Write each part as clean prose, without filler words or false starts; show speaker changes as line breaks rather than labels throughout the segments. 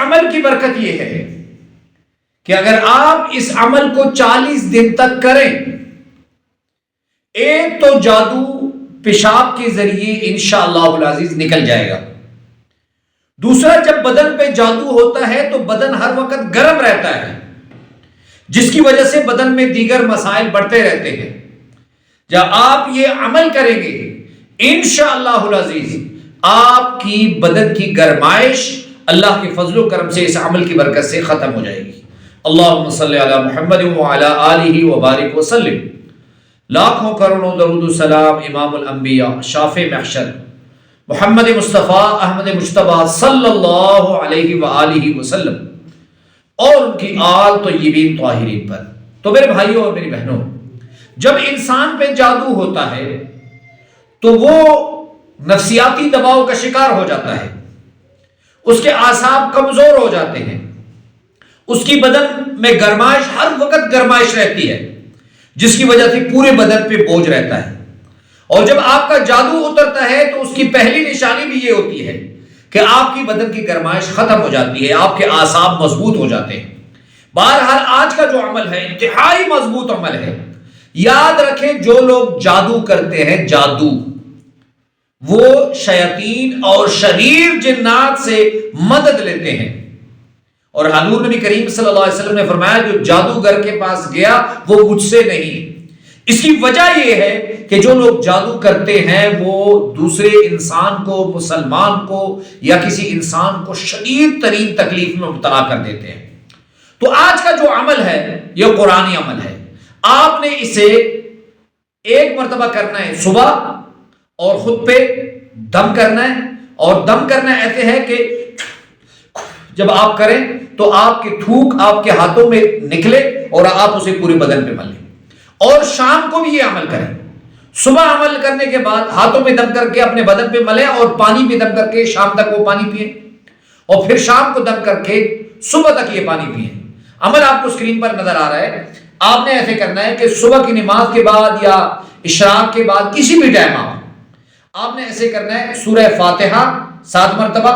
عمل کی برکت یہ ہے کہ اگر آپ اس عمل کو 40 دن تک کریں، ایک تو جادو پیشاب کے ذریعے انشاءاللہ العزیز نکل جائے گا، دوسرا جب بدن پہ جادو ہوتا ہے تو بدن ہر وقت گرم رہتا ہے، جس کی وجہ سے بدن میں دیگر مسائل بڑھتے رہتے ہیں۔ جب آپ یہ عمل کریں گے انشاءاللہ العزیز آپ کی بدن کی گرمائش اللہ کے فضل و کرم سے اس عمل کی برکت سے ختم ہو جائے گی۔ اللہم صلی علی محمد وعلی آلہ وبارک وسلم۔ لاکھوں کروڑوں درود و سلام امام الانبیاء شافع محشر محمد مصطفیٰ احمد مجتبیٰ صلی اللہ علیہ وآلہ وسلم اور ان کی آل طیبین طاہرین پر۔ تو میرے بھائیوں اور میری بہنوں، جب انسان پہ جادو ہوتا ہے تو وہ نفسیاتی دباؤ کا شکار ہو جاتا ہے، اس کے اعصاب کمزور ہو جاتے ہیں، اس کی بدن میں گرمائش ہر وقت گرمائش رہتی ہے، جس کی وجہ سے پورے بدن پہ بوجھ رہتا ہے۔ اور جب آپ کا جادو اترتا ہے تو اس کی پہلی نشانی بھی یہ ہوتی ہے کہ آپ کی بدن کی گرمائش ختم ہو جاتی ہے، آپ کے اعصاب مضبوط ہو جاتے ہیں۔ بہرحال آج کا جو عمل ہے انتہائی مضبوط عمل ہے۔ یاد رکھیں جو لوگ جادو کرتے ہیں، جادو وہ شیاطین اور شریر جنات سے مدد لیتے ہیں، اور حضور نبی کریم صلی اللہ علیہ وسلم نے فرمایا جو جادوگر کے پاس گیا وہ مجھ سے نہیں۔ اس کی وجہ یہ ہے کہ جو لوگ جادو کرتے ہیں وہ دوسرے انسان کو، مسلمان کو یا کسی انسان کو شدید ترین تکلیف میں مبتلا کر دیتے ہیں۔ تو آج کا جو عمل ہے یہ قرآنی عمل ہے۔ آپ نے اسے ایک مرتبہ کرنا ہے صبح، اور خود پہ دم کرنا ہے، اور دم کرنا ایسے ہے کہ جب آپ کریں تو آپ کے تھوک آپ کے ہاتھوں میں نکلے اور آپ اسے پورے بدن پہ ملیں، اور شام کو بھی یہ عمل کریں۔ صبح عمل کرنے کے بعد ہاتھوں میں دم کر کے اپنے بدن پہ ملیں، اور پانی پہ دم کر کے شام تک وہ پانی پئیں، اور پھر شام کو دم کر کے صبح تک یہ پانی پئیں۔ عمل آپ کو سکرین پر نظر آ رہا ہے۔ آپ نے ایسے کرنا ہے کہ صبح کی نماز کے بعد یا اشراق کے بعد کسی بھی ٹائم آپ نے ایسے کرنا ہے سورہ فاتحہ 7 مرتبہ،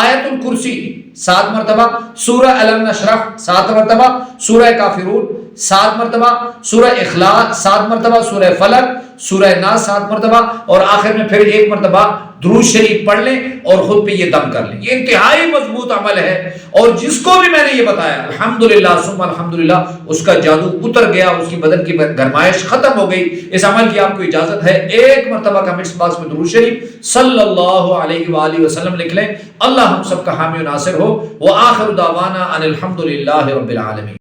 آیت الکرسی 7 مرتبہ، سورہ الم نشرح 7 مرتبہ، سورہ کافرون 7 مرتبہ، سورہ اخلاص 7 مرتبہ، سورہ فلق، سورہ ناس 7 مرتبہ، اور آخر میں پھر 1 مرتبہ درود شریف پڑھ لیں اور خود پہ یہ دم کر لیں۔ یہ انتہائی مضبوط عمل ہے، اور جس کو بھی میں نے یہ بتایا الحمدللہ ثم الحمدللہ اس کا جادو اتر گیا، اس کی بدن کی گرمائش ختم ہو گئی۔ اس عمل کی آپ کو اجازت ہے 1 مرتبہ کمنٹس باکس میں درود شریف صلی اللہ علیہ وآلہ وسلم لکھ لیں۔ اللہ ہم سب کا حامی و ناصر ہو۔ وآخر دعوانا ان الحمدللہ رب العالمین۔